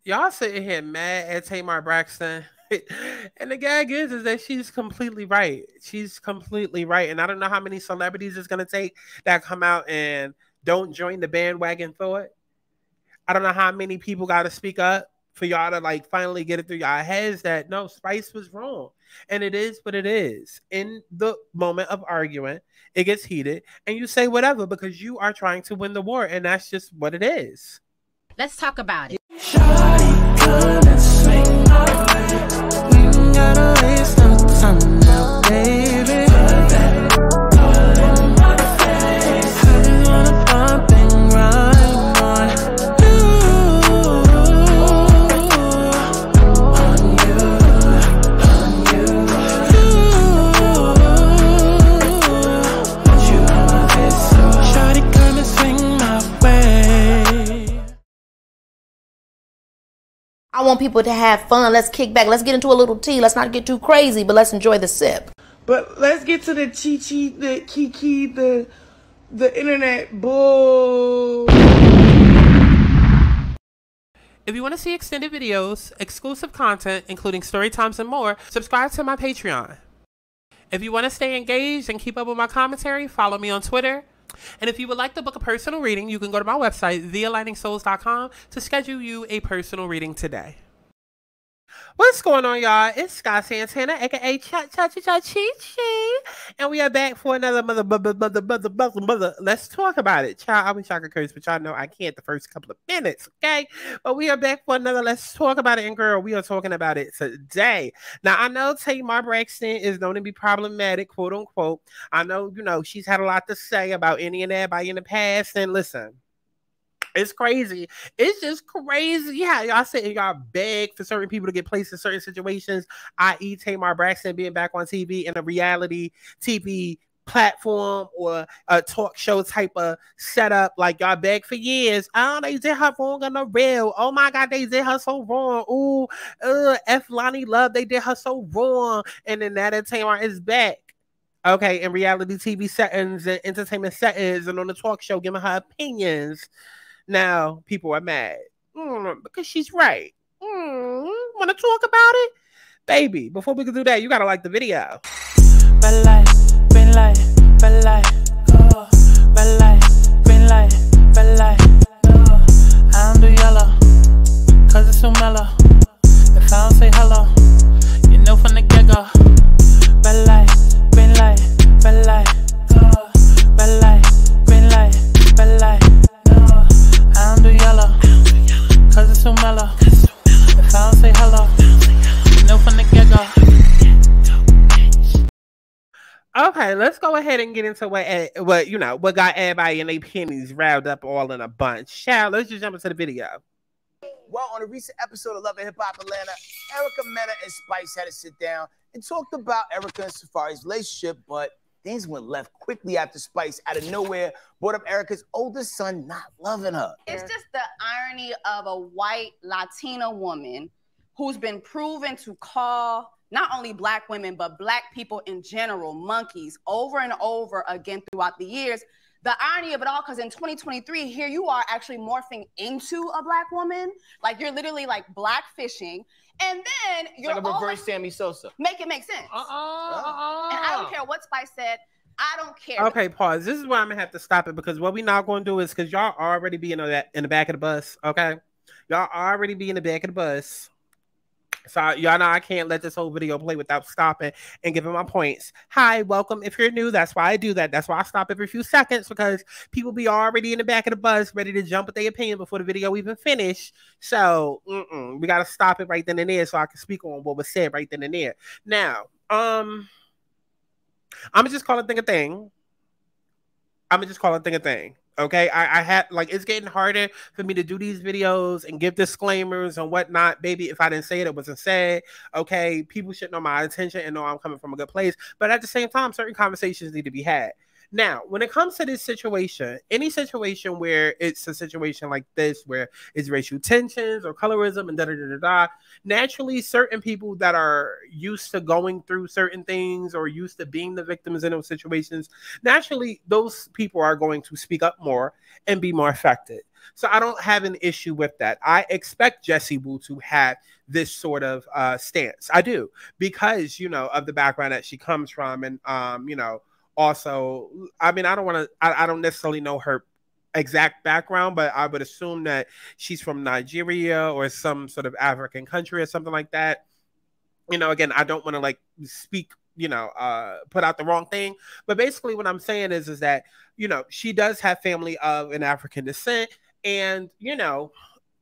Y'all sitting here mad at Tamar Braxton. And the gag is that she's completely right. She's completely right. And I don't know how many celebrities it's gonna take that come out and don't join the bandwagon thought. I don't know how many people gotta speak up for y'all to like finally get it through y'all heads that no, Spice was wrong. And it is what it is. In the moment of argument, it gets heated, and you say whatever because you are trying to win the war, and that's just what it is. Let's talk about it. Shawty, come and swing my way. We ain't gotta waste no time now, baby. Put that all in my face. I just wanna bump and grind on you. On you, on you. Want you on my face, so shawty, come and swing my way. I want people to have fun. Let's kick back. Let's get into a little tea. Let's not get too crazy, but let's enjoy the sip. But let's get to the chi-chi, the kiki, the internet bull. If you want to see extended videos, exclusive content, including story times and more, subscribe to my Patreon. If you want to stay engaged and keep up with my commentary, follow me on Twitter. And if you would like to book a personal reading, you can go to my website, thealigningsouls.com, to schedule you a personal reading today. What's going on, y'all? It's Sky Santana, aka Chi-Chi, and we are back for another mother. Let's talk about it. Child, I wish I could curse, but y'all know I can't the first couple of minutes, okay? But we are back for another Let's Talk About It, and girl, we are talking about it today. Now, I know Tamar Braxton is known to be problematic, quote unquote. I know, she's had a lot to say about any and everybody in the past, and listen. It's crazy. It's just crazy. Yeah, y'all sitting, y'all beg for certain people to get placed in certain situations, i.e. Tamar Braxton being back on TV in a reality TV platform or a talk show type of setup. Like y'all beg for years. Oh, they did her wrong on the real. Oh my God, they did her so wrong. Ooh, F. Lonnie Love, they did her so wrong. And then now that Tamar is back. Okay, in reality TV settings and entertainment settings and on the talk show giving her opinions. Now, people are mad because she's right. Want to talk about it? Baby, before we can do that, you got to like the video. Red light, green light, red light. Red light, green light, red light. I don't do yellow, cause it's so mellow. If I don't say hello, you know from the get-go. Red light, green light, red light. Red light, green light, red light. I don't do yellow, cause it's so mellow. If I don't say hello, you know from the get-go. Okay, let's go ahead and get into what got everybody and their pennies riled up all in a bunch. Child, let's just jump into the video. Well, on a recent episode of Love and Hip Hop Atlanta, Erica, Mena, and Spice had to sit down and talked about Erica and Safari's relationship, but things went left quickly after Spice, out of nowhere, brought up Erica's oldest son not loving her. It's just the irony of a white Latina woman who's been proven to call not only Black women, but Black people in general monkeys over and over again throughout the years. The irony of it all, because in 2023, here you are actually morphing into a Black woman. Like, you're literally like black fishing. And then you're like a reverse Sammy Sosa. Make it make sense. And I don't care what Spice said. I don't care. Okay, pause. This is where I'm going to have to stop it, because what we not going to do is, because y'all already be in the back of the bus, okay? Y'all already be in the back of the bus. So y'all know I can't let this whole video play without stopping and giving my points. Hi, welcome. If you're new, that's why I do that. That's why I stop every few seconds, because people be already in the back of the bus ready to jump with their opinion before the video even finish. So we got to stop it right then and there so I can speak on what was said right then and there. Now, I'm going to just call it thing a thing. Okay, I had, like, it's getting harder for me to do these videos and give disclaimers and whatnot. Baby, if I didn't say it, it wasn't said. Okay, people should know my intention and know I'm coming from a good place. But at the same time, certain conversations need to be had. Now, when it comes to this situation, any situation where it's a situation like this, where it's racial tensions or colorism and da-da-da-da-da, naturally, certain people that are used to going through certain things or used to being the victims in those situations, naturally, those people are going to speak up more and be more affected. So I don't have an issue with that. I expect Jessie Woo to have this sort of stance. I do, because, you know, of the background that she comes from. And, you know, also, I mean, I don't necessarily know her exact background, but I would assume that she's from Nigeria or some sort of African country or something like that. You know, again, I don't want to like speak, you know, put out the wrong thing. But basically what I'm saying is that, you know, she does have family of an African descent. And, you know,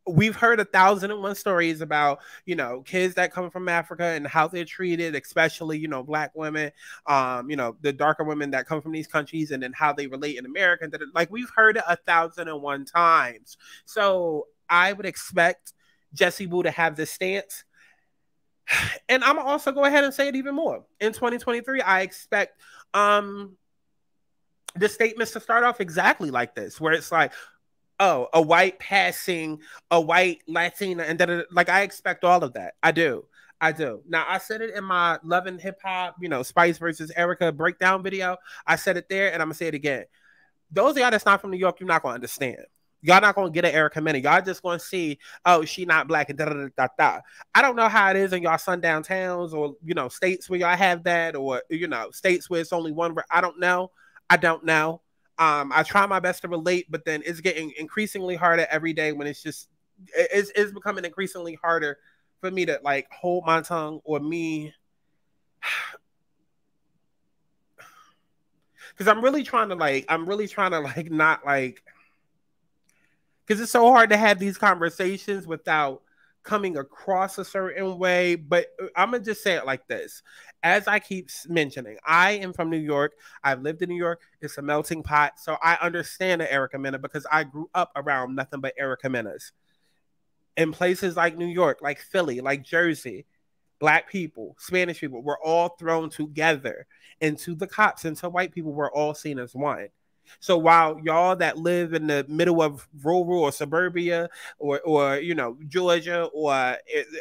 we've heard 1,001 stories about, you know, kids that come from Africa and how they're treated, especially, you know, Black women, you know, the darker women that come from these countries, and then how they relate in America. Like, we've heard it 1,001 times. So I would expect Jessie Woo to have this stance. And I'm gonna also go ahead and say it even more. In 2023, I expect the statements to start off exactly like this, where it's like, oh, a white passing a white Latina, and then like, I expect all of that. I do. Now, I said it in my Love and Hip Hop, you know, Spice versus Erica breakdown video. I said it there, and I'm gonna say it again. Those of y'all that's not from New York, you're not gonna understand. Y'all not gonna get an Erica Mena. Y'all just gonna see, oh, she not Black and da da da da. I don't know how it is in y'all sundown towns, or, you know, states where y'all have that, or, you know, states where it's only one. I don't know. I try my best to relate, but then it's getting increasingly harder every day, when it's just, it's becoming increasingly harder for me to like hold my tongue, or me, because I'm really trying to not like, because it's so hard to have these conversations without coming across a certain way. But I'm going to just say it like this. As I keep mentioning, I am from New York. I've lived in New York. It's a melting pot. So I understand the Erica Mena, because I grew up around nothing but Erica Menas. In places like New York, like Philly, like Jersey, Black people, Spanish people, we're all thrown together. And to the cops and to white people, we're all seen as one. So while y'all that live in the middle of rural or suburbia, or you know, Georgia or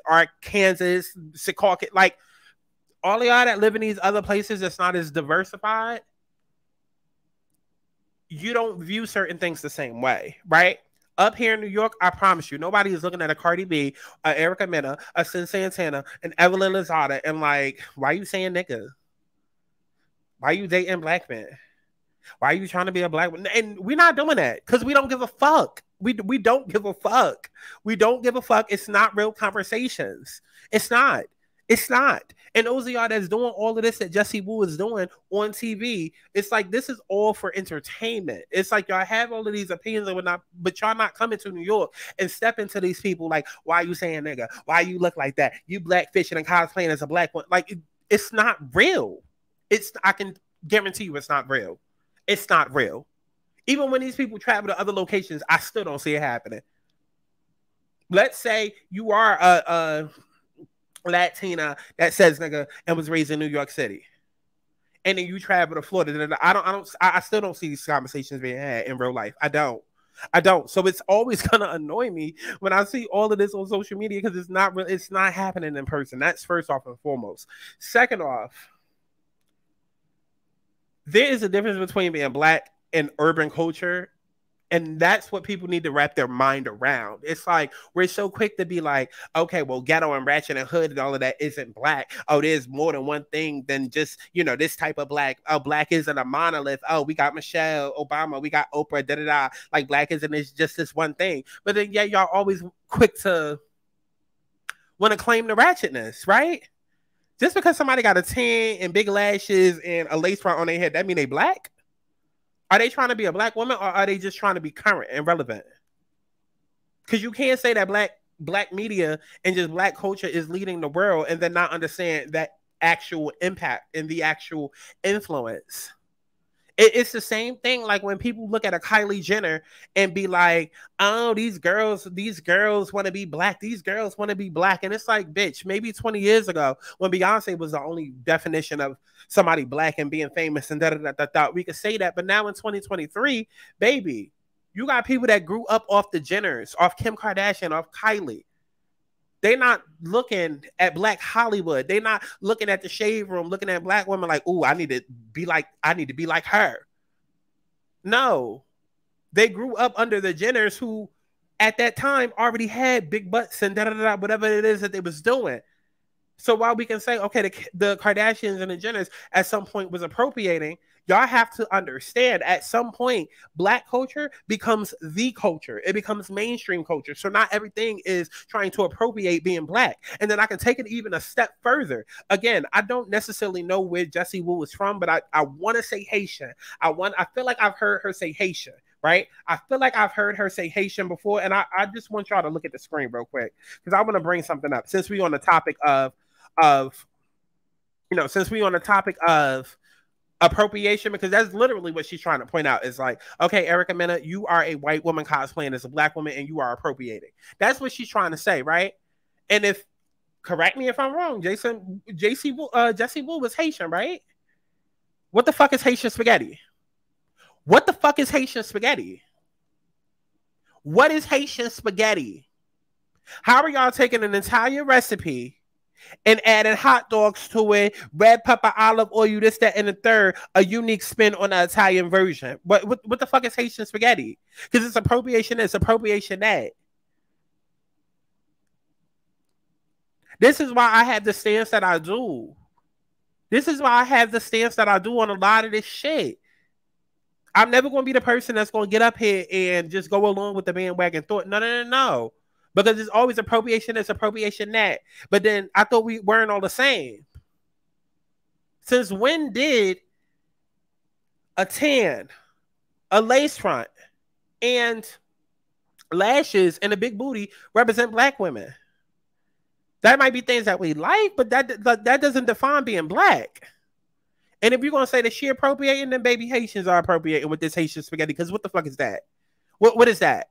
Arkansas, Secaucus, like all y'all that live in these other places that's not as diversified, you don't view certain things the same way, right? Up here in New York, I promise you, nobody is looking at a Cardi B, a Erica Mena, a Santana, an Evelyn Lozada, and like, why you saying nigga? Why you dating Black men? Why are you trying to be a Black woman? And we're not doing that because we don't give a fuck. We don't give a fuck. We don't give a fuck. It's not real conversations. It's not. And those of y'all that's doing all of this that Jessie Woo is doing on TV, it's like, this is all for entertainment. It's like y'all have all of these opinions and whatnot, but y'all not coming to New York and step into these people like, why are you saying nigga? Why you look like that? You black fishing and cosplaying as a Black one. Like, it's not real. I can guarantee you it's not real. It's not real. Even when these people travel to other locations, I still don't see it happening. Let's say you are a Latina that says nigga and was raised in New York City, and then you travel to Florida. I still don't see these conversations being had in real life. I don't. So it's always gonna annoy me when I see all of this on social media, because it's not happening in person. That's first off and foremost. Second off, there is a difference between being Black and urban culture. And that's what people need to wrap their mind around. It's like, we're so quick to be like, okay, well, ghetto and ratchet and hood and all of that isn't Black. Oh, there's more than one thing than just, you know, this type of Black. Oh, Black isn't a monolith. Oh, we got Michelle Obama. We got Oprah, da-da-da. Like, Black isn't just this one thing. But then, yeah, y'all always quick to want to claim the ratchetness, right? Just because somebody got a tan and big lashes and a lace front on their head, that mean they Black? Are they trying to be a Black woman, or are they just trying to be current and relevant? Because you can't say that black media and just Black culture is leading the world and then not understand that actual impact and the actual influence. It's the same thing like when people look at a Kylie Jenner and be like, oh, these girls want to be black. These girls want to be black. And it's like, bitch, maybe 20 years ago when Beyonce was the only definition of somebody black and being famous and da-da-da-da-da, we could say that. But now in 2023, baby, you got people that grew up off the Jenners, off Kim Kardashian, off Kylie. They're not looking at Black Hollywood. They're not looking at the shade room, looking at black women like, "Ooh, I need to be like her." No, they grew up under the Jenners, who at that time already had big butts and whatever it is that they was doing. So while we can say, okay, the Kardashians and the Jenners at some point was appropriating, y'all have to understand at some point, black culture becomes the culture. It becomes mainstream culture. So not everything is trying to appropriate being black. And then I can take it even a step further. Again, I don't necessarily know where Jessie Wu is from, but I want to say Haitian. I feel like I've heard her say Haitian, right? I feel like I've heard her say Haitian before. And I just want y'all to look at the screen real quick, because I want to bring something up. Since we're on the topic of appropriation, because that's literally what she's trying to point out. Is like, okay, Erica Mena, you are a white woman cosplaying as a black woman and you are appropriating. That's what she's trying to say, right? And if, correct me if I'm wrong, Jessie Wu was Haitian, right? What the fuck is Haitian spaghetti? What the fuck is Haitian spaghetti? What is Haitian spaghetti? How are y'all taking an entire recipe and adding hot dogs to it, red pepper, olive oil, this, that, and the third, a unique spin on the Italian version? What the fuck is Haitian spaghetti? Because it's appropriation, it's appropriation that. This is why I have the stance that I do. This is why I have the stance that I do on a lot of this shit. I'm never going to be the person that's going to get up here and just go along with the bandwagon thought. No. Because it's always appropriation, it's appropriation that. But then I thought we weren't all the same. Since when did a tan, a lace front, and lashes and a big booty represent black women? That might be things that we like, but that doesn't define being black. And if you're going to say that she appropriating, then baby, Haitians are appropriating with this Haitian spaghetti. Because what the fuck is that? What is that?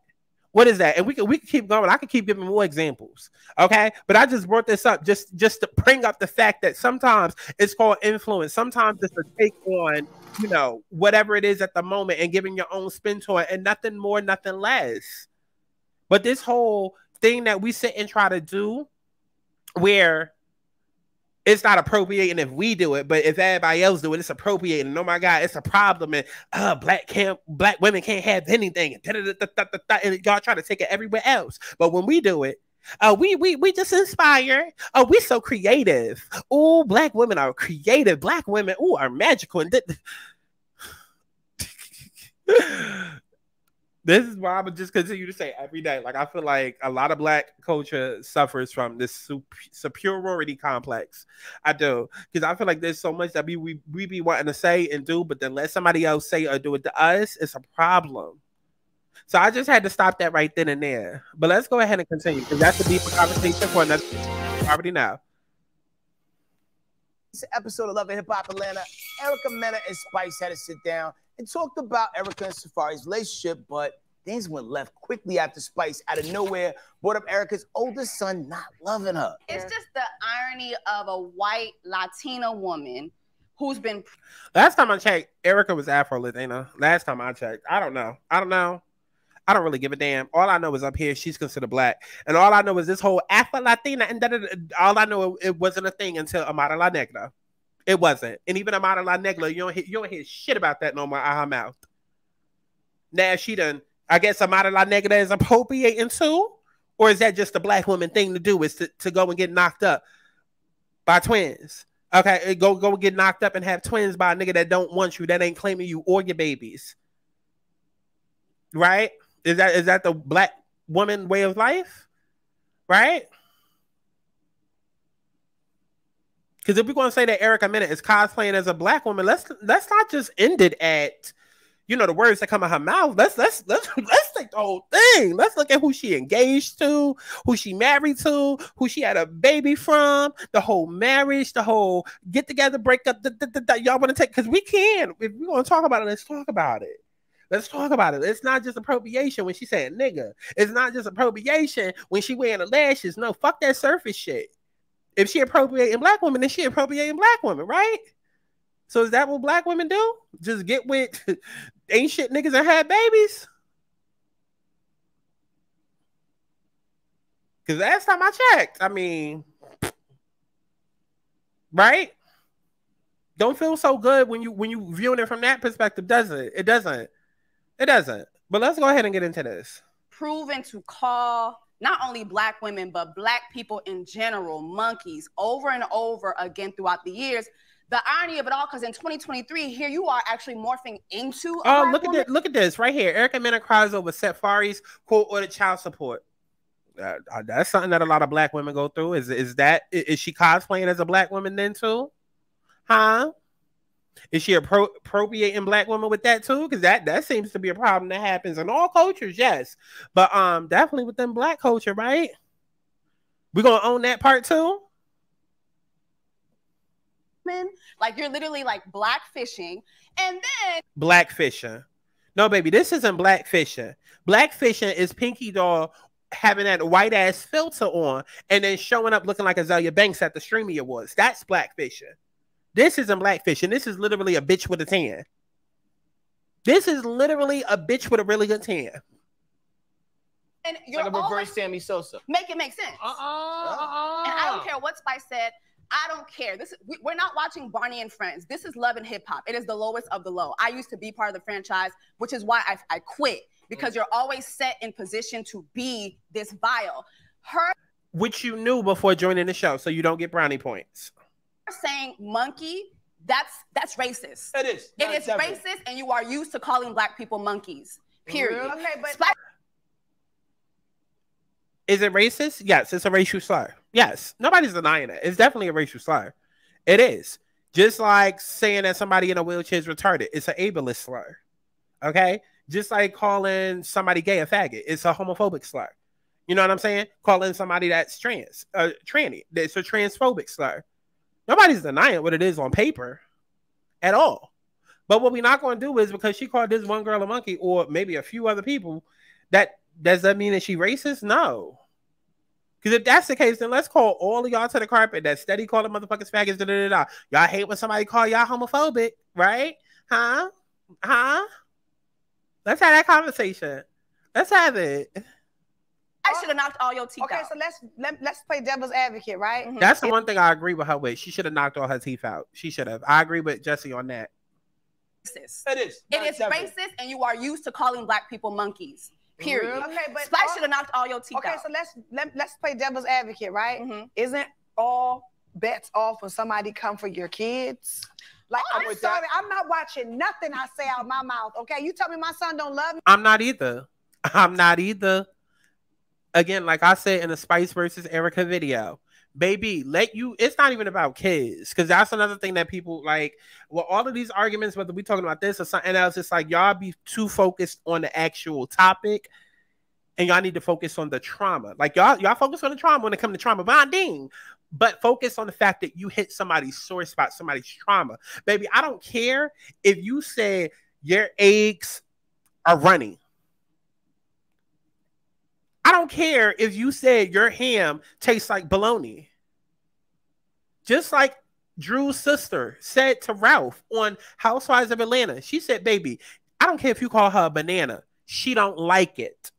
What is that? And we can keep going. I can keep giving more examples. Okay. But I just brought this up just to bring up the fact that sometimes it's called influence. Sometimes it's a take on, whatever it is at the moment and giving your own spin to it, and nothing more, nothing less. But this whole thing that we sit and try to do, where it's not appropriating if we do it, but if everybody else do it, it's appropriating. Oh my God, it's a problem. And black women can't have anything. And y'all try to take it everywhere else. But when we do it, we just inspire. Oh, we so creative. Oh, black women are creative. Black women, are magical. And this is why I would just continue to say every day. Like, I feel like a lot of black culture suffers from this superiority complex. I do. Because I feel like there's so much that we be wanting to say and do, but then let somebody else say or do it to us, it's a problem. So I just had to stop that right then and there. But let's go ahead and continue, because that's a deeper conversation for another already now. This episode of Love and Hip Hop Atlanta, Erica Mena and Spice had to sit down and talked about Erica and Safari's relationship, but things went left quickly after Spice, out of nowhere, brought up Erica's oldest son not loving her. It's just the irony of a white Latina woman who's been... Last time I checked, Erica was Afro-Latina. Last time I checked. I don't know. I don't really give a damn. All I know is up here, she's considered black. And all I know is this whole Afro-Latina, and all I know, it wasn't a thing until Amara La Negra. It wasn't. And even Amara La Negra, you don't hear shit about that no more out her mouth. Now she done, I guess Amara La Negra is appropriating too? Or is that just a black woman thing to do, is to go and get knocked up by twins? Okay, go get knocked up and have twins by a nigga that don't want you, that ain't claiming you or your babies. Right? Is that the black woman way of life? Right? Because if we're going to say that Erica Mena is cosplaying as a black woman, let's not just end it at, you know, the words that come out her mouth. Let's take the whole thing. Let's look at who she engaged to, who she married to, who she had a baby from, the whole marriage, the whole get together, break up. Y'all want to take, because we can. If we're gonna talk about it, let's talk about it. Let's talk about it. It's not just appropriation when she saying nigga. It's not just appropriation when she wearing the lashes. No, fuck that surface shit. If she appropriating black women, then she appropriating black women, right? So is that what black women do? Just get with ain't shit niggas and have babies? Because last time I checked, I mean, right? Don't feel so good when you viewing it from that perspective, does it? It doesn't. It doesn't. But let's go ahead and get into this. Proven to call not only black women, but black people in general monkeys over and over again throughout the years. The irony of it all, because in 2023, here you are actually morphing into a black woman. Look at this right here. Erica Mena cries over Safari's court-ordered child support. That's something that a lot of black women go through. Is she cosplaying as a black woman then too? Huh? Is she appropriating black women with that too? Because that seems to be a problem that happens in all cultures, yes. But definitely within black culture, right? We're gonna own that part too. Like you're literally like blackfishing, and then blackfishing. No, baby, this isn't blackfishing. Blackfishing is Pinky Doll having that white ass filter on and then showing up looking like Azalea Banks at the Streamy Awards. That's blackfishing. This isn't blackfishing. This is literally a bitch with a tan. This is literally a bitch with a really good tan. And you're like a reverse Sammy Sosa. Make it make sense. And I don't care what Spice said. I don't care. We're not watching Barney and Friends. This is Love and Hip Hop. It is the lowest of the low. I used to be part of the franchise, which is why I quit, because you're always set in position to be this vile. Which you knew before joining the show, so you don't get brownie points. Saying monkey, that's racist. It is. It is racist, and you are used to calling black people monkeys. Period. Really? Okay, but is it racist? Yes, it's a racial slur. Yes, nobody's denying it. It's definitely a racial slur. It is. Just like saying that somebody in a wheelchair is retarded. It's an ableist slur. Okay? Just like calling somebody gay a faggot. It's a homophobic slur. You know what I'm saying? Calling somebody that's tranny. It's a transphobic slur. Nobody's denying what it is on paper at all. But what we're not going to do is, because she called this one girl a monkey, or maybe a few other people, does that mean that she racist? No. Because if that's the case, then let's call all of y'all to the carpet that steady calling motherfuckers faggots. Y'all hate when somebody call y'all homophobic, right? Huh? Let's have that conversation. Let's have it. I should have knocked all your teeth out. Okay, so let's play devil's advocate, right? Mm-hmm. That's the one thing I agree with her with. She should have knocked all her teeth out. She should have. I agree with Jesse on that. It is. It is racist, and you are used to calling black people monkeys. Period. Really? Okay, but Spice should have knocked all your teeth out. Okay, so let's play devil's advocate, right? Mm-hmm. Isn't all bets off when somebody come for your kids? Like, I'm sorry, I'm not watching nothing I say out my mouth. Okay, you tell me my son don't love me. I'm not either. Again, like I said in the Spice versus Erica video, baby, it's not even about kids. Because that's another thing that people like, well, all of these arguments, whether we're talking about this or something else, it's like y'all be too focused on the actual topic and y'all need to focus on the trauma. Like y'all focus on the trauma when it comes to trauma bonding, but focus on the fact that you hit somebody's sore spot, somebody's trauma. Baby, I don't care if you say your eggs are runny. I don't care if you said your ham tastes like bologna. Just like Drew's sister said to Ralph on Housewives of Atlanta. She said, baby, I don't care if you call her a banana. She don't like it.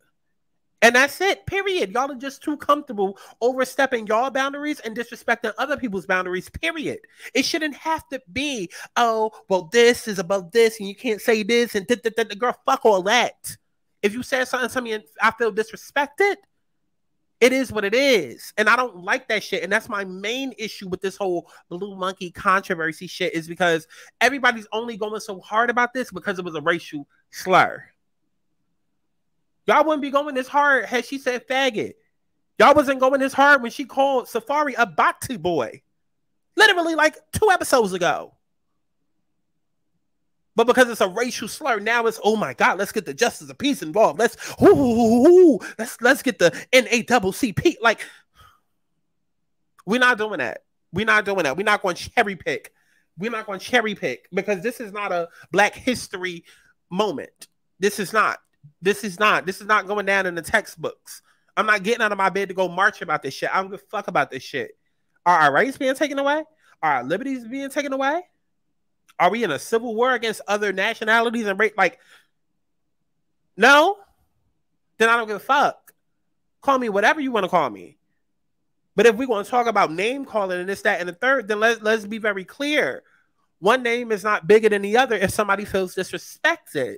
And that's it, period. Y'all are just too comfortable overstepping y'all boundaries and disrespecting other people's boundaries, period. It shouldn't have to be, oh, well, this is above this and you can't say this and girl, fuck all that. If you said something to me and I feel disrespected, it is what it is. And I don't like that shit. And that's my main issue with this whole blue monkey controversy shit, is because everybody's only going so hard about this because it was a racial slur. Y'all wouldn't be going this hard had she said faggot. Y'all wasn't going this hard when she called Safari a Bhakti boy. Literally like 2 episodes ago. But because it's a racial slur, now it's, oh my God, let's get the justice of peace involved. Let's get the NAACP. Like, we're not doing that. We're not doing that. We're not going to cherry pick. We're not going to cherry pick because this is not a Black history moment. This is not going down in the textbooks. I'm not getting out of my bed to go march about this shit. I don't give a fuck about this shit. Are our rights being taken away? Are our liberties being taken away? Are we in a civil war against other nationalities and race? Like, no. Then I don't give a fuck. Call me whatever you want to call me. But if we're going to talk about name calling and this, that, and the third, then let's be very clear. One name is not bigger than the other if somebody feels disrespected.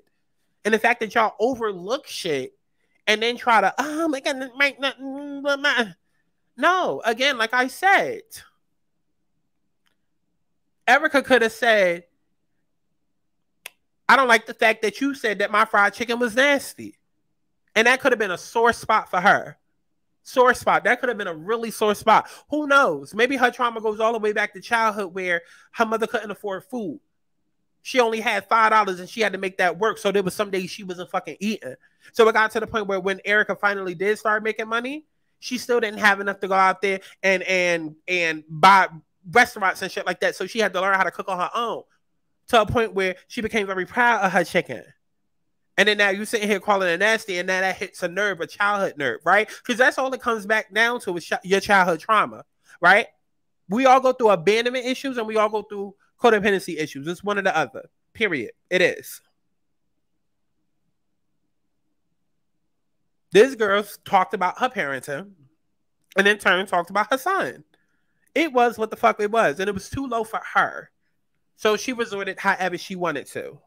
And the fact that y'all overlook shit and then try to, oh my God, no, again, like I said, Erica could have said, I don't like the fact that you said that my fried chicken was nasty. And that could have been a sore spot for her. Sore spot. That could have been a really sore spot. Who knows? Maybe her trauma goes all the way back to childhood where her mother couldn't afford food. She only had $5 and she had to make that work. So there was some days she wasn't fucking eating. So it got to the point where when Erica finally did start making money, she still didn't have enough to go out there and buy restaurants and shit like that. So she had to learn how to cook on her own to a point where she became very proud of her chicken. And then now you sitting here calling it nasty, and now that hits a nerve, a childhood nerve, right? Because that's all it comes back down to is your childhood trauma, right? We all go through abandonment issues and we all go through codependency issues. It's one or the other, period. It is. This girl talked about her parenting and in turn talked about her son. It was what the fuck it was. And it was too low for her. So she resorted however she wanted to.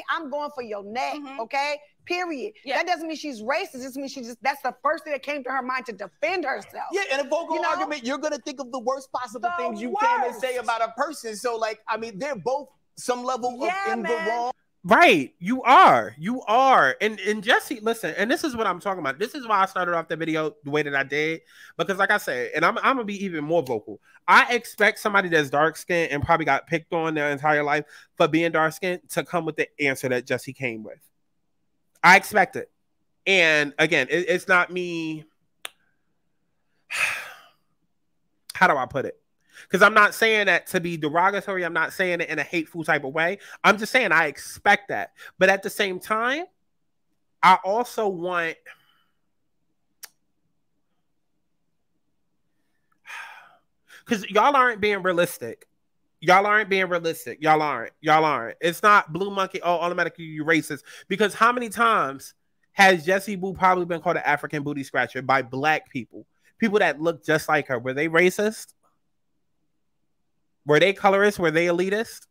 I'm going for your neck, okay? Period. Yeah. That doesn't mean she's racist. It just means that's the first thing that came to her mind to defend herself. Yeah, in a vocal argument, you're gonna think of the worst possible things you can and say about a person. So, like, I mean, they're both some level of in the wrong. Right, you are, and Jesse, listen, and this is what I'm talking about. This is why I started off the video the way that I did, because like I said, and I'm gonna be even more vocal. I expect somebody that's dark skinned and probably got picked on their entire life for being dark skinned to come with the answer that Jesse came with. I expect it, and again, it's not me. How do I put it? Because I'm not saying that to be derogatory. I'm not saying it in a hateful type of way. I'm just saying I expect that. But at the same time, I also want... Because y'all aren't being realistic. Y'all aren't being realistic. Y'all aren't. It's not blue monkey, oh, automatically you racist. Because how many times has Jessie Boo probably been called an African booty scratcher by Black people? People that look just like her. Were they racist? Were they colorist? Were they elitist?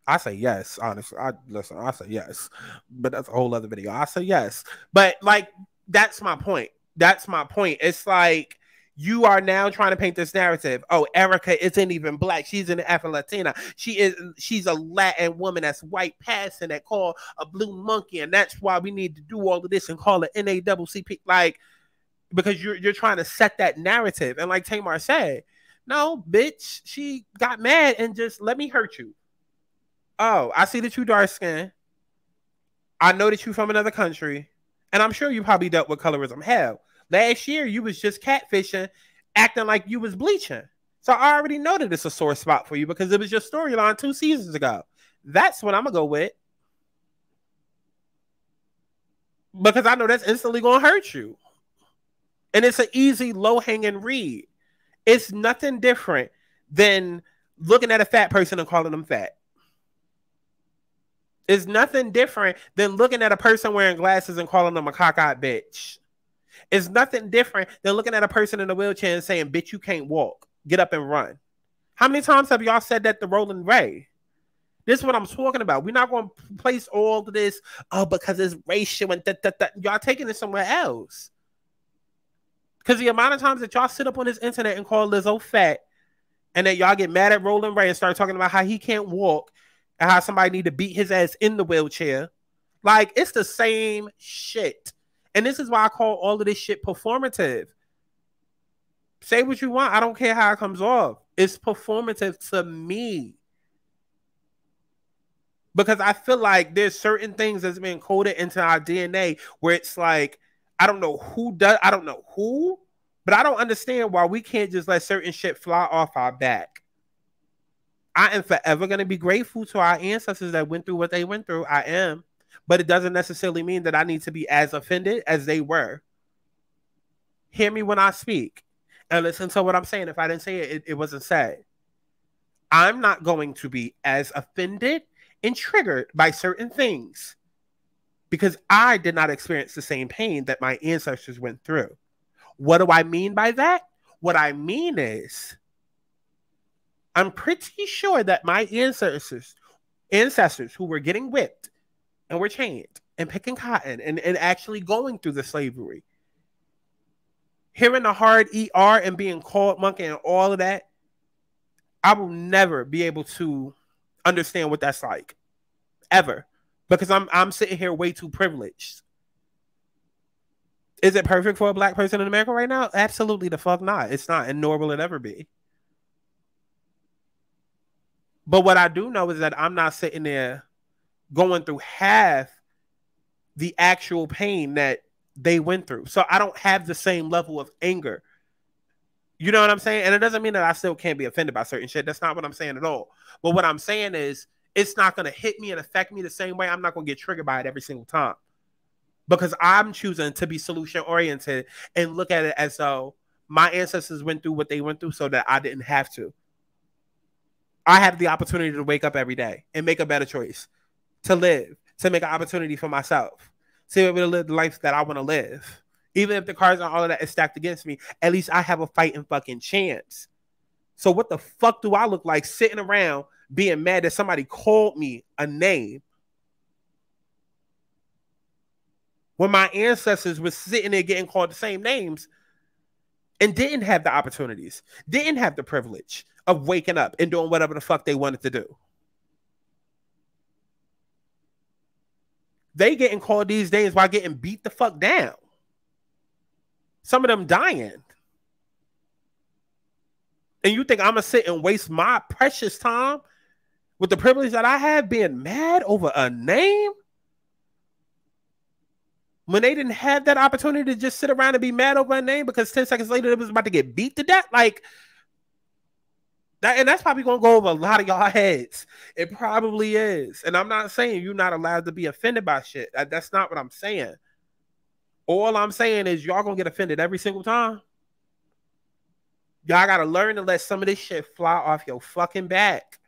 I say yes, honestly. I say yes. But that's a whole other video. I say yes. But, like, that's my point. That's my point. It's like you are now trying to paint this narrative. Oh, Erica isn't even Black. She's an Afro-Latina. She's a Latin woman that's white passing that called a blue monkey. And that's why we need to do all of this and call it NAACP. Like, because you're trying to set that narrative. And like Tamar said, no, bitch, she got mad and just let me hurt you. Oh, I see that you dark skinned. I know that you from another country. And I'm sure you probably dealt with colorism. Hell, last year you was just catfishing, acting like you was bleaching. So I already know that it's a sore spot for you because it was your storyline 2 seasons ago. That's what I'm going to go with. Because I know that's instantly going to hurt you. And it's an easy, low-hanging read. It's nothing different than looking at a fat person and calling them fat. It's nothing different than looking at a person wearing glasses and calling them a cockeyed bitch. It's nothing different than looking at a person in a wheelchair and saying, bitch, you can't walk. Get up and run. How many times have y'all said that to Roland Ray? This is what I'm talking about. We're not going to place all of this, oh, because it's racial and y'all taking it somewhere else. Because the amount of times that y'all sit up on this internet and call Lizzo fat, and then y'all get mad at Roland Ray and start talking about how he can't walk and how somebody need to beat his ass in the wheelchair. Like, it's the same shit. And this is why I call all of this shit performative. Say what you want. I don't care how it comes off. It's performative to me. Because I feel like there's certain things that's been coded into our DNA where it's like, I don't know who, but I don't understand why we can't just let certain shit fly off our back. I am forever going to be grateful to our ancestors that went through what they went through. I am. But it doesn't necessarily mean that I need to be as offended as they were. Hear me when I speak and listen to what I'm saying. If I didn't say it, it wasn't said. I'm not going to be as offended and triggered by certain things because I did not experience the same pain that my ancestors went through. What do I mean by that? What I mean is I'm pretty sure that my ancestors who were getting whipped and were chained and picking cotton and actually going through the slavery, hearing the hard ER and being called monkey and all of that, I will never be able to understand what that's like, ever, because I'm sitting here way too privileged. Is it perfect for a black person in America right now? Absolutely the fuck not. It's not, and nor will it ever be. But what I do know is that I'm not sitting there going through half the actual pain that they went through. So I don't have the same level of anger. You know what I'm saying? And it doesn't mean that I still can't be offended by certain shit. That's not what I'm saying at all. But what I'm saying is it's not going to hit me and affect me the same way. I'm not going to get triggered by it every single time. Because I'm choosing to be solution-oriented and look at it as though my ancestors went through what they went through so that I didn't have to. I have the opportunity to wake up every day and make a better choice, to live, to make an opportunity for myself, to be able to live the life that I want to live. Even if the cards and all of that is stacked against me, at least I have a fighting fucking chance. So what the fuck do I look like sitting around being mad that somebody called me a name when my ancestors were sitting there getting called the same names and didn't have the opportunities, didn't have the privilege of waking up and doing whatever the fuck they wanted to do? They getting called these names while getting beat the fuck down. Some of them dying. And you think I'm going to sit and waste my precious time with the privilege that I have being mad over a name? When they didn't have that opportunity to just sit around and be mad over a name because 10 seconds later it was about to get beat to death? Like, that, and that's probably going to go over a lot of y'all heads. It probably is. And I'm not saying you're not allowed to be offended by shit. That's not what I'm saying. All I'm saying is y'all going to get offended every single time. Y'all got to learn to let some of this shit fly off your fucking back.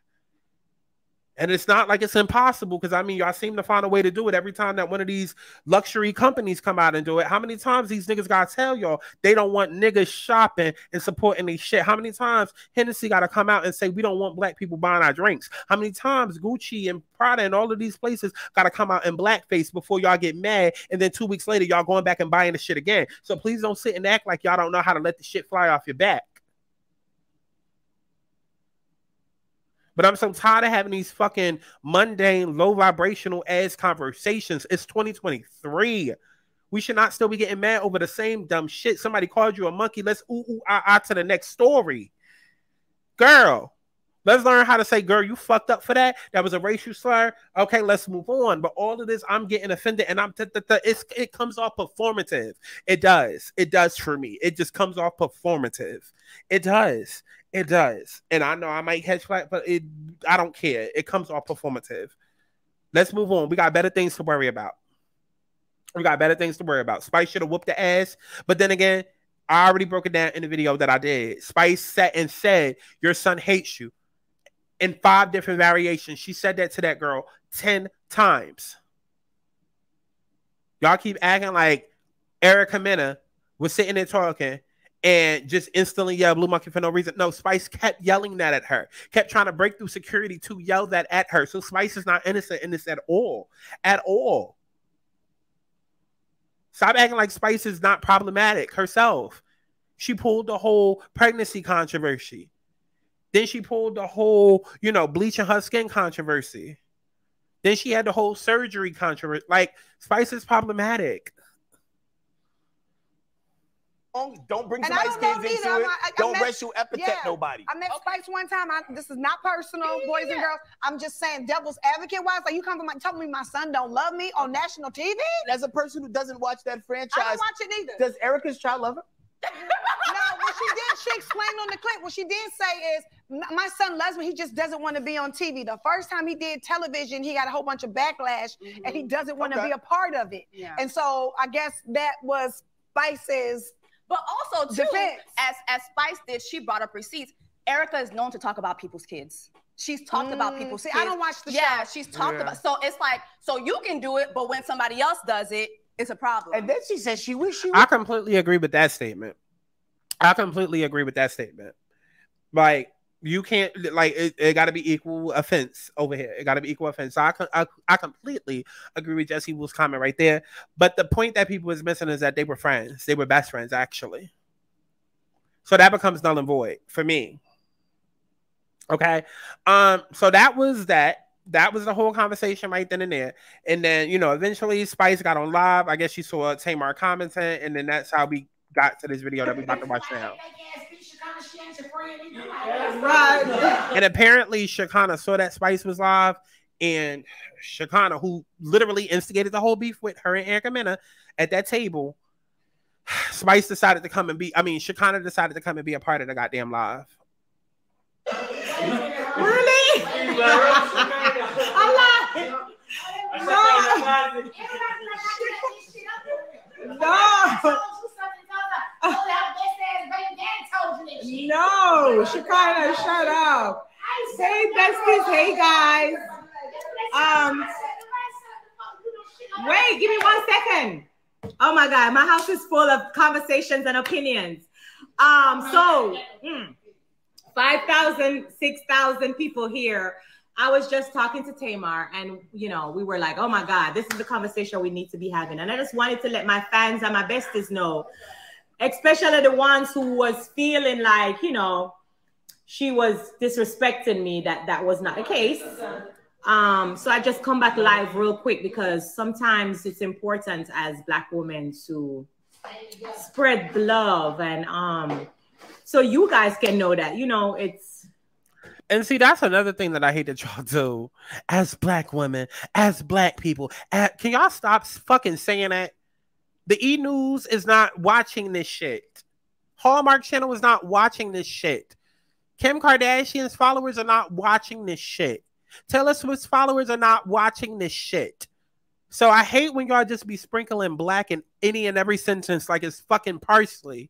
And it's not like it's impossible, because I mean, y'all seem to find a way to do it every time that one of these luxury companies come out and do it. How many times these niggas gotta tell y'all they don't want niggas shopping and supporting these shit? How many times Hennessy gotta come out and say we don't want black people buying our drinks? How many times Gucci and Prada and all of these places gotta come out in blackface before y'all get mad, and then 2 weeks later y'all going back and buying the shit again? So please don't sit and act like y'all don't know how to let the shit fly off your back. But I'm so tired of having these fucking mundane, low vibrational ass conversations. It's 2023. We should not still be getting mad over the same dumb shit. Somebody called you a monkey. Let's to the next story. Girl, let's learn how to say, girl, you fucked up for that. That was a racial slur. Okay, let's move on. But all of this, I'm getting offended, and it comes off performative. It does. It does for me. It just comes off performative. It does. It does. And I know I might catch flack, but I don't care. It comes off performative. Let's move on. We got better things to worry about. Spice should have whooped the ass. But then again, I already broke it down in the video that I did. Spice sat and said, your son hates you, in 5 different variations. She said that to that girl 10 times. Y'all keep acting like Erica Mena was sitting there talking and just instantly yell blue monkey for no reason. No, Spice kept yelling that at her, kept trying to break through security to yell that at her. So Spice is not innocent in this at all. At all. Stop acting like Spice is not problematic herself. She pulled the whole pregnancy controversy. Then she pulled the whole, bleaching her skin controversy. Then she had the whole surgery controversy. Like, Spice is problematic. Don't bring And I somebody's don't know kids into neither. it. Don't racial epithet nobody. I met Spice one time. This is not personal, boys and girls. I'm just saying, devil's advocate wise, like you come from telling me my son don't love me on national TV. As a person who doesn't watch that franchise, I don't watch it either. Does Erica's child love her? No, what she explained on the clip. What she did say is, my son loves me. He just doesn't want to be on TV. The first time he did television, he got a whole bunch of backlash, and he doesn't want to be a part of it. Yeah. And so I guess that was Spice's. But also too, defense. as Spice did, she brought up receipts. Erica is known to talk about people's kids. She's talked about people's kids. I don't watch the show. Yeah, she's talked about. So it's like, so you can do it, but when somebody else does it, it's a problem. And then she said she wish she would. I completely agree with that statement. Like, you can't, like, it got to be equal offense over here. It got to be equal offense. So I completely agree with Jesse Wu's comment right there. But the point that people was missing is that they were friends. They were best friends, actually. So that becomes null and void for me. Okay. So that was that. That was the whole conversation right then and there. And then, you know, eventually Spice got on live. I guess she saw Tamar commenting, and then that's how we got to this video that we're about to watch now. Right. And apparently Shekinah saw that Spice was live, and Shekinah, who literally instigated the whole beef with her and Erica Mena at that table, Spice decided to come and be, Shekinah decided to come and be a part of the goddamn live. Really? No, Shekinah, shut up. Hey, besties. Hey, guys. Wait, give me 1 second. Oh my God, my house is full of conversations and opinions. 5,000, 6,000 people here. I was just talking to Tamar, and you know, we were like, oh my God, this is the conversation we need to be having. And I just wanted to let my fans and my besties know, especially the ones who was feeling like, you know, she was disrespecting me, that was not the case. So I just come back live real quick because sometimes it's important as Black women to spread the love, and so you guys can know that, you know, it's. And see, that's another thing that I hate that y'all do as Black women, as Black people. Can y'all stop fucking saying that? The E! News is not watching this shit. Hallmark Channel is not watching this shit. Kim Kardashian's followers are not watching this shit. Taylor Swift's followers are not watching this shit. So I hate when y'all just be sprinkling Black in any and every sentence like it's fucking parsley.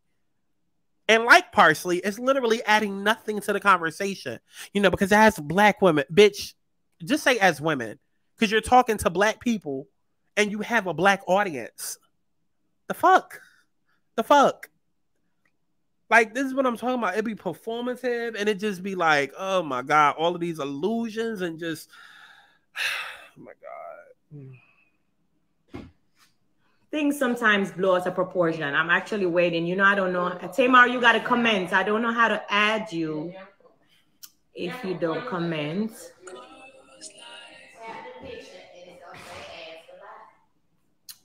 And like parsley, it's literally adding nothing to the conversation. You know, because as Black women, bitch, just say as women. Because you're talking to Black people and you have a Black audience. The fuck? The fuck? Like, this is what I'm talking about. It be performative and it just be like, oh my God, all of these illusions and just, oh my God. Things sometimes blow out of proportion. I'm actually waiting. You know, I don't know. Tamar, you got to comment. I don't know how to add you if you don't comment.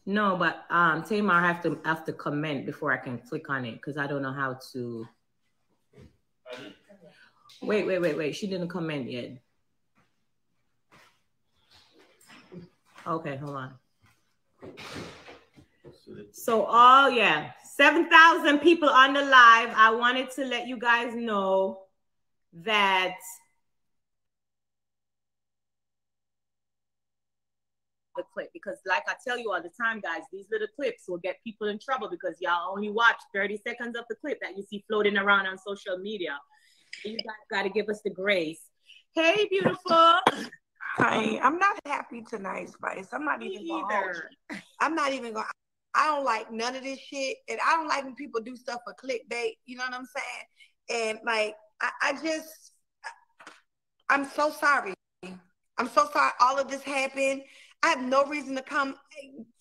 No, but Tamar have to comment before I can click on it because I don't know how to. Wait. She didn't comment yet. Okay, hold on. So, 7,000 people on the live. I wanted to let you guys know that the clip, because like I tell you all the time, guys, these little clips will get people in trouble because y'all only watch 30 seconds of the clip that you see floating around on social media. You guys got to give us the grace. Hey, beautiful. Hi, I'm not happy tonight, Spice. I'm not even either. I'm not even going. I don't like none of this shit, and I don't like when people do stuff for clickbait. You know what I'm saying? And like, I'm so sorry. I'm so sorry all of this happened. I have no reason to come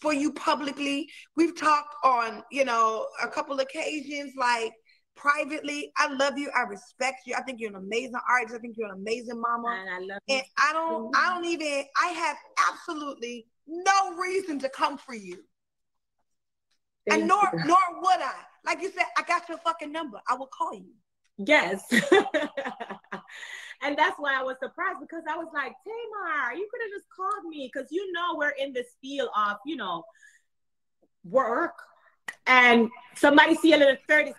for you publicly. We've talked on, you know, a couple occasions, like privately. I love you. I respect you. I think you're an amazing artist. I think you're an amazing mama. And I love you. And I have absolutely no reason to come for you. And nor would I. like you said, I got your fucking number. I will call you. Yes. And that's why I was surprised, because I was like, Tamar, you could have just called me, because we're in this field of, work, and somebody see a little 30.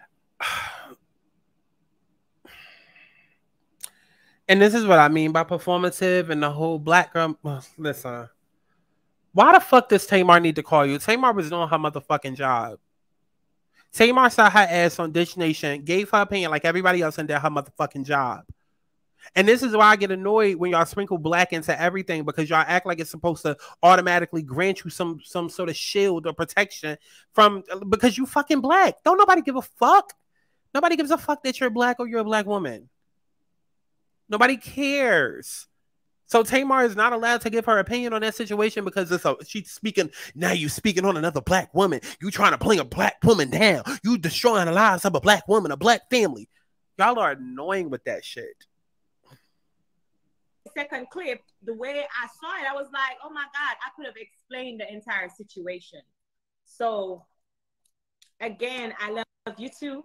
And this is what I mean by performative and the whole black girl. Listen, why the fuck does Tamar need to call you? Tamar was doing her motherfucking job. Tamar sat her ass on Dish Nation, gave her opinion like everybody else, and did her motherfucking job. And this is why I get annoyed when y'all sprinkle black into everything, because y'all act like it's supposed to automatically grant you some sort of shield or protection because you fucking black. Don't nobody give a fuck. Nobody gives a fuck that you're black or you're a black woman. Nobody cares. So Tamar is not allowed to give her opinion on that situation because she's speaking. Now you speaking on another black woman. You trying to bring a black woman down. You destroying the lives of a black woman, a black family. Y'all are annoying with that shit. Second clip, the way I saw it, I was like, oh my God, I could have explained the entire situation. So again, I love you too.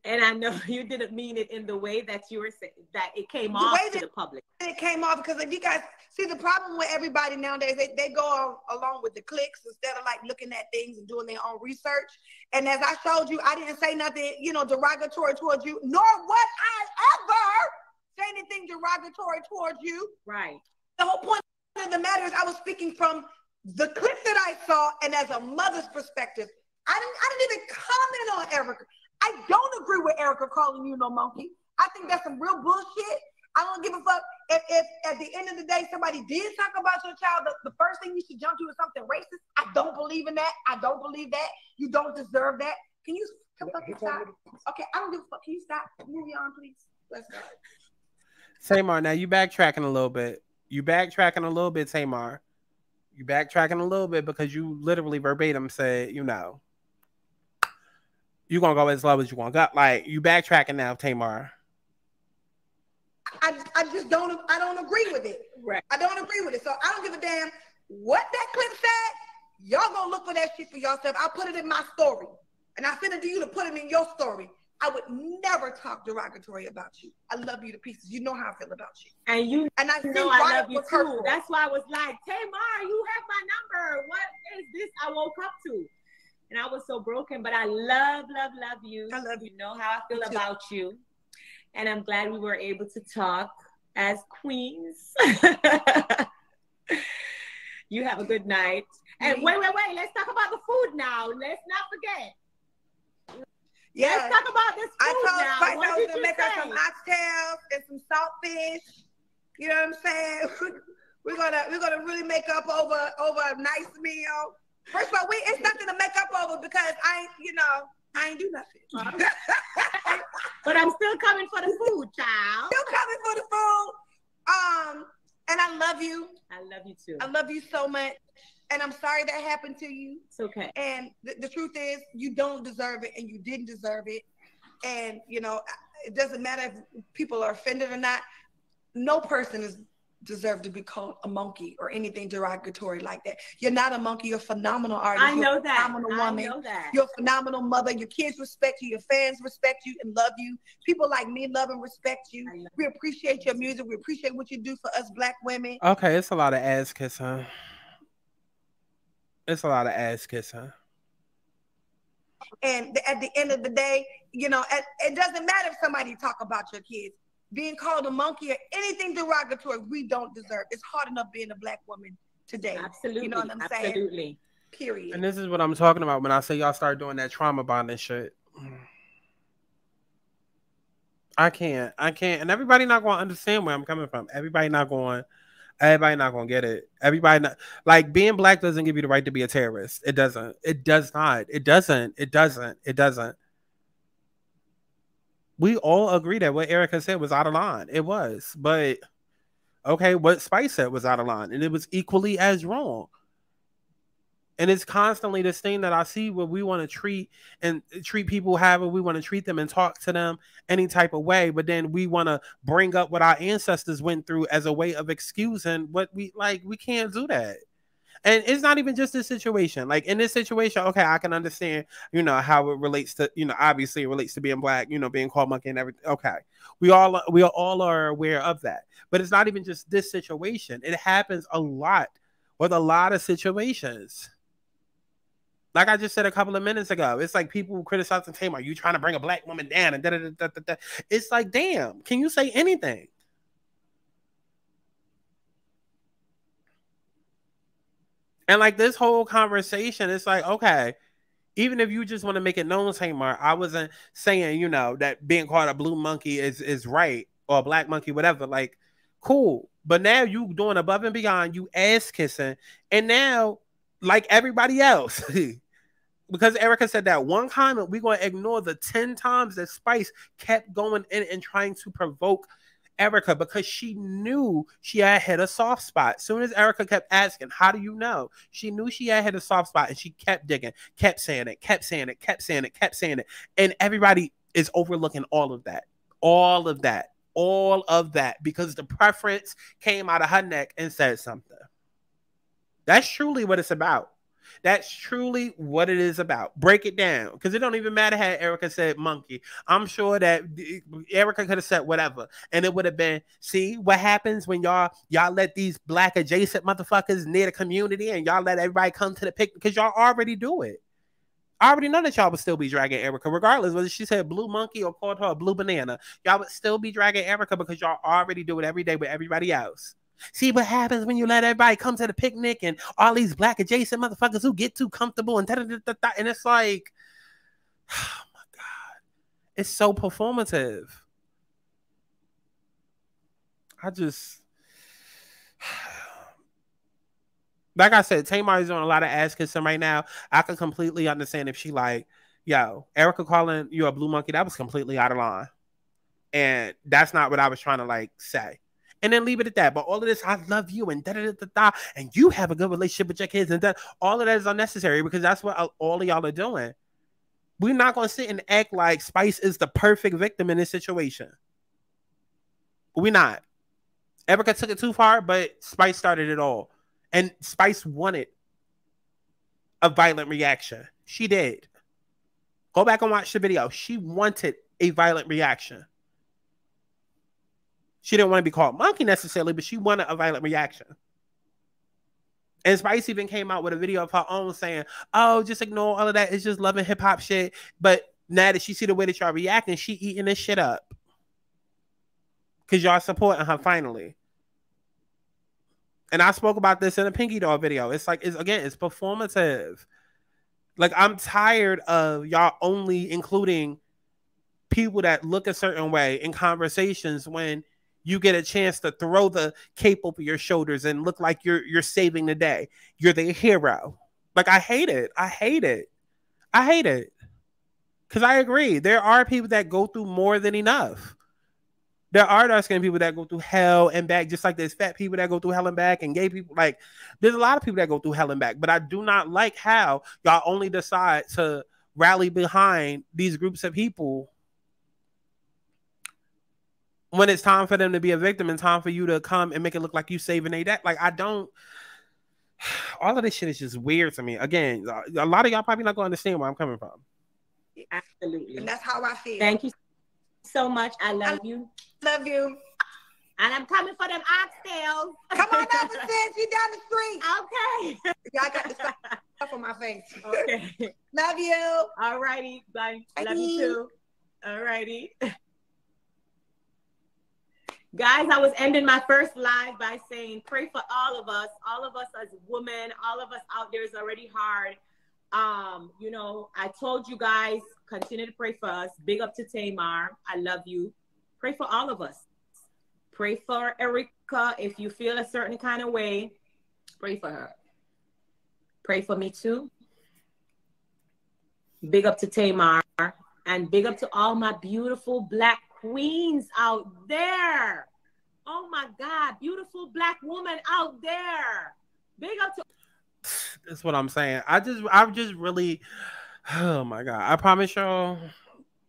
And I know you didn't mean it in the way that you were saying, that it came off to the public. It came off because if you guys see the problem with everybody nowadays, they go along with the clicks instead of like looking at things and doing their own research. And as I showed you, I didn't say nothing, derogatory towards you, nor would I ever say anything derogatory towards you. Right. The whole point of the matter is I was speaking from the clip that I saw, and as a mother's perspective, I didn't even comment on Erica. I don't agree with Erica calling you no monkey. I think that's some real bullshit. I don't give a fuck if at the end of the day somebody did talk about your child. The first thing you should jump to is something racist. I don't believe in that. I don't believe that. You don't deserve that. Can you fucking stop? Okay, I don't give a fuck. Can you stop? Move on, please. Let's go. Tamar, now you backtracking a little bit. Tamar. You backtracking a little bit because you literally verbatim said, you're gonna go as low as you want. Like, you backtracking now, Tamar. I just don't agree with it. Right. I don't agree with it. So I don't give a damn what that clip said. Y'all gonna look for that shit for yourself. I'll put it in my story. And I send it to you to put it in your story. I would never talk derogatory about you. I love you to pieces. You know how I feel about you. And I love you too. Hurtful. That's why I was like, Tamar, you have my number. What is this I woke up to? And I was so broken, but I love you. I love you. You know how I feel about you. And I'm glad we were able to talk as queens. You have a good night. And wait. Let's talk about the food now. Let's not forget. Yeah. Let's talk about this food now. I told Spice I was gonna make her some oxtails and some saltfish. You know what I'm saying? We're gonna really make up over a nice meal. First of all, it's nothing to make up over because I ain't do nothing. But I'm still coming for the food, child. Still coming for the food. And I love you. I love you too. I love you so much. And I'm sorry that happened to you. It's okay. And the truth is, you don't deserve it, and you didn't deserve it. And, it doesn't matter if people are offended or not. No person is deserved to be called a monkey or anything derogatory like that. You're not a monkey. You're a phenomenal artist. I know that. Phenomenal woman. I know that. You're a phenomenal mother. Your kids respect you. Your fans respect you and love you. People like me love and respect you. We appreciate your music. We appreciate what you do for us black women. Okay, it's a lot of ass kissing. It's a lot of ass kissing. And at the end of the day, it doesn't matter if somebody talk about your kids. Being called a monkey or anything derogatory, we don't deserve. It's hard enough being a black woman today. Absolutely. You know what I'm saying? Absolutely. Period. And this is what I'm talking about when I say y'all start doing that trauma bonding shit. I can't. And everybody not going to understand where I'm coming from. Everybody not going to get it. Everybody not, like, being black doesn't give you the right to be a terrorist. It doesn't. It does not. It doesn't. We all agree that what Erica said was out of line. It was. But, okay, what Spice said was out of line. And it was equally as wrong. And it's constantly this thing that I see where we want to treat people however we want to treat them and talk to them any type of way. But then we want to bring up what our ancestors went through as a way of excusing what we can't do that. And it's not even just this situation. Like in this situation, okay, I can understand, how it relates to, obviously it relates to being black, being called monkey and everything. Okay. We all are aware of that. But it's not even just this situation. It happens a lot with a lot of situations. Like I just said a couple of minutes ago, it's like people criticizing Tamar, you trying to bring a black woman down and da. It's like, damn, can you say anything? And like this whole conversation, it's like, okay, even if you just want to make it known, Tamar, I wasn't saying, that being called a blue monkey is right, or a black monkey, whatever. Like, cool. But now you doing above and beyond, you ass kissing, and now, like everybody else, because Erica said that one comment, we're going to ignore the 10 times that Spice kept going in and trying to provoke Erica, because she knew she had hit a soft spot. As soon as Erica kept asking, how do you know? She knew she had hit a soft spot, and she kept digging, kept saying it, kept saying it, kept saying it, kept saying it. And everybody is overlooking all of that, because the preference came out of her neck and said something. That's truly what it's about. That's truly what it is about. Break it down. Because it don't even matter how Erica said monkey. I'm sure that Erica could have said whatever. And it would have been, see what happens when y'all let these black adjacent motherfuckers near the community and y'all let everybody come to the picnic, because y'all already do it. I already know that y'all would still be dragging Erica, regardless whether she said blue monkey or called her a blue banana. Y'all would still be dragging Erica because y'all already do it every day with everybody else. See what happens when you let everybody come to the picnic and all these black adjacent motherfuckers who get too comfortable and da-da-da-da-da, and it's like, oh my God, it's so performative. Like I said, Tamar is doing a lot of ass kissing right now. I can completely understand if she like, yo, Erica calling you a blue monkey, that was completely out of line. And that's not what I was trying to like say. And then leave it at that. But all of this, I love you, and da-da-da-da-da, and you have a good relationship with your kids, and that all of that is unnecessary, because that's what all of y'all are doing. We're not going to sit and act like Spice is the perfect victim in this situation. We're not. Erica took it too far, but Spice started it all. And Spice wanted a violent reaction. She did. Go back and watch the video. She wanted a violent reaction. She didn't want to be called monkey necessarily, but she wanted a violent reaction. And Spice even came out with a video of her own saying, oh, just ignore all of that. It's just loving hip hop shit. But now that she see the way that y'all reacting, she eating this shit up. Because y'all supporting her finally. And I spoke about this in a Pinky Doll video. It's like, it's performative. Like, I'm tired of y'all only including people that look a certain way in conversations when you get a chance to throw the cape over your shoulders and look like you're saving the day. You're the hero. Like, I hate it. Because I agree. There are people that go through more than enough. There are dark-skinned people that go through hell and back, just like there's fat people that go through hell and back, and gay people. Like, there's a lot of people that go through hell and back. But I do not like how y'all only decide to rally behind these groups of people when it's time for them to be a victim and time for you to come and make it look like you saving a day. Like, I don't. All of this shit is just weird to me. Again, a lot of y'all probably not going to understand where I'm coming from. Absolutely. And that's how I feel. Thank you so much. I love you. Love you. And I'm coming for them oxtails. Come on over, sis. You down the street. Okay. Y'all got the stuff on my face. Okay. Love you. All righty. Bye. Bye. Love you too. All righty. Guys, I was ending my first live by saying, pray for all of us as women, all of us out there is already hard. You know, I told you guys, continue to pray for us. Big up to Tamar. I love you. Pray for all of us. Pray for Erica. If you feel a certain kind of way, pray for her. Pray for me too. Big up to Tamar. And big up to all my beautiful black queens out there. Oh my God, beautiful black woman out there. Big up to. That's what I'm saying. I'm just really, oh my God. I promise y'all,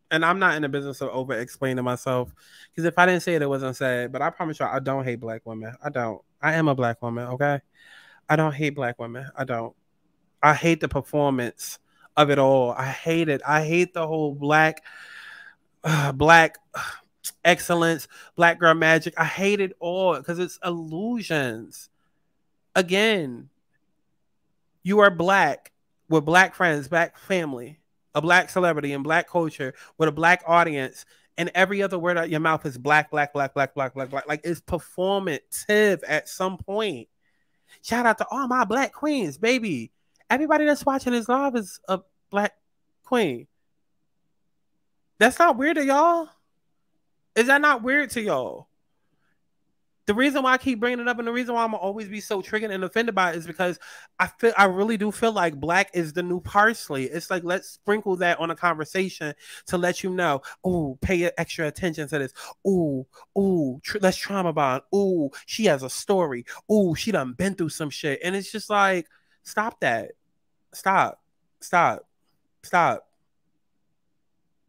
and I'm not in the business of over explaining myself, because if I didn't say it, it wasn't said. But I promise y'all, I don't hate black women. I don't. I am a black woman, okay? I don't hate black women. I don't. I hate the performance of it all. I hate it. I hate the whole black excellence, black girl magic. I hate it all because it's illusions. Again, you are black with black friends, black family, a black celebrity and black culture with a black audience, and every other word out your mouth is black, black, black, black, black, black, black. Like, it's performative at some point. Shout out to all my black queens, baby. Everybody that's watching this live is a black queen. That's not weird to y'all? Is that not weird to y'all? The reason why I keep bringing it up and the reason why I'm gonna always be so triggered and offended by it is because I really do feel like black is the new parsley. It's like, let's sprinkle that on a conversation to let you know, oh, pay extra attention to this. Oh, let's trauma bond. Oh, she has a story. Oh, she done been through some shit. And it's just like, stop that. Stop.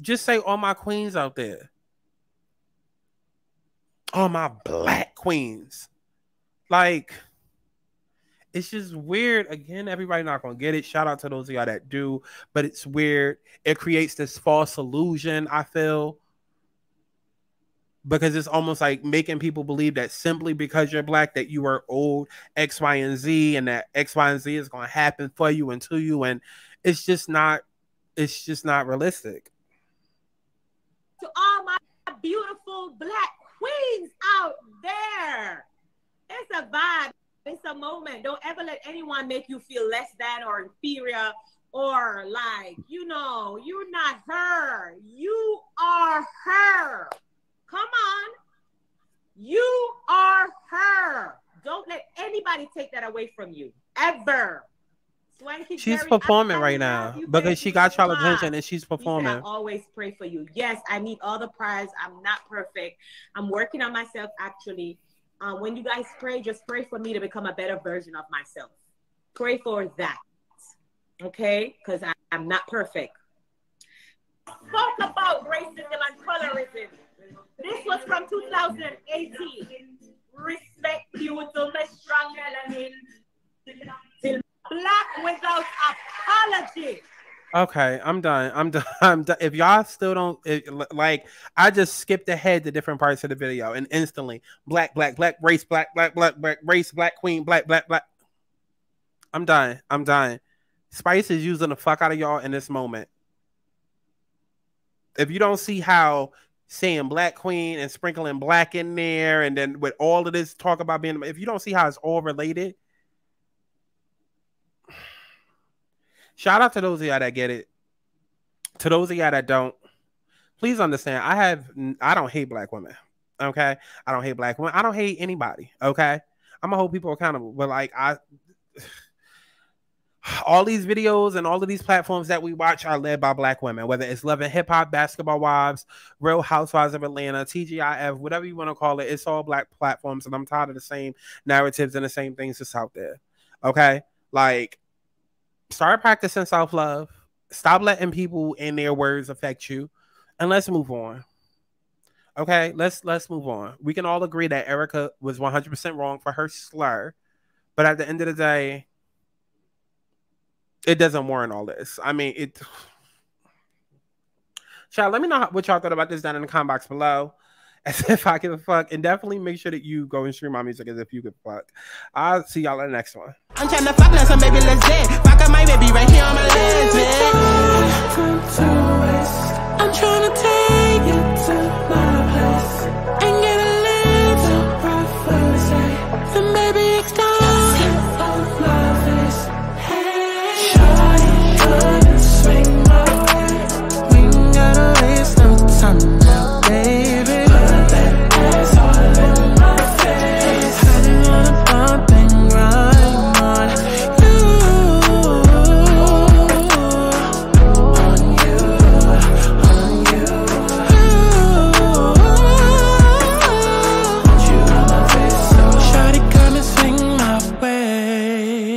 Just say all my queens out there. All my black queens. Like, it's just weird. Again, everybody not gonna get it. Shout out to those of y'all that do, but it's weird. It creates this false illusion, I feel, because it's almost like making people believe that simply because you're black that you are old X, Y, and Z, and that X, Y, and Z is gonna happen for you and to you, and it's just not realistic. To all my beautiful black queens out there, it's a vibe, it's a moment. Don't ever let anyone make you feel less than or inferior or like, you know, you're not her. You are her. Come on. You are her. Don't let anybody take that away from you, ever. She's performing right now because she got y'all attention and she's performing. I always pray for you. Yes, I need all the prayers. I'm not perfect. I'm working on myself, actually. When you guys pray, just pray for me to become a better version of myself. Pray for that. Okay? Because I'm not perfect. Talk about racism and colorism. This was from 2018. Respect you to the strong melanin. Black without apology. Okay, I'm done. If y'all still don't like, I just skipped ahead to different parts of the video and instantly black race, black race, black queen, black. I'm done. Spice is using the fuck out of y'all in this moment. If you don't see how saying black queen and sprinkling black in there, and then with all of this talk about being, if you don't see how it's all related. Shout out to those of y'all that get it. To those of y'all that don't, please understand, I don't hate black women. Okay? I don't hate black women. I don't hate anybody. Okay? I'm gonna hold people accountable. But like, all these videos and all of these platforms that we watch are led by black women, whether it's Love and Hip Hop, Basketball Wives, Real Housewives of Atlanta, TGIF, whatever you want to call it. It's all black platforms, and I'm tired of the same narratives and the same things that's out there. Okay? Like, start practicing self-love. Stop letting people and their words affect you. And let's move on. Okay? Let's move on. We can all agree that Erica was 100% wrong for her slur. But at the end of the day, it doesn't warrant all this. I mean, Child, let me know what y'all thought about this down in the comment box below. As if I give a fuck. And definitely make sure that you go and stream my music as if you give a fuck. I'll see y'all in the next one. I'm trying to fuck now, so baby, let's dance. Fuck up my baby right here on my legs, man. I'm trying to take you to my place.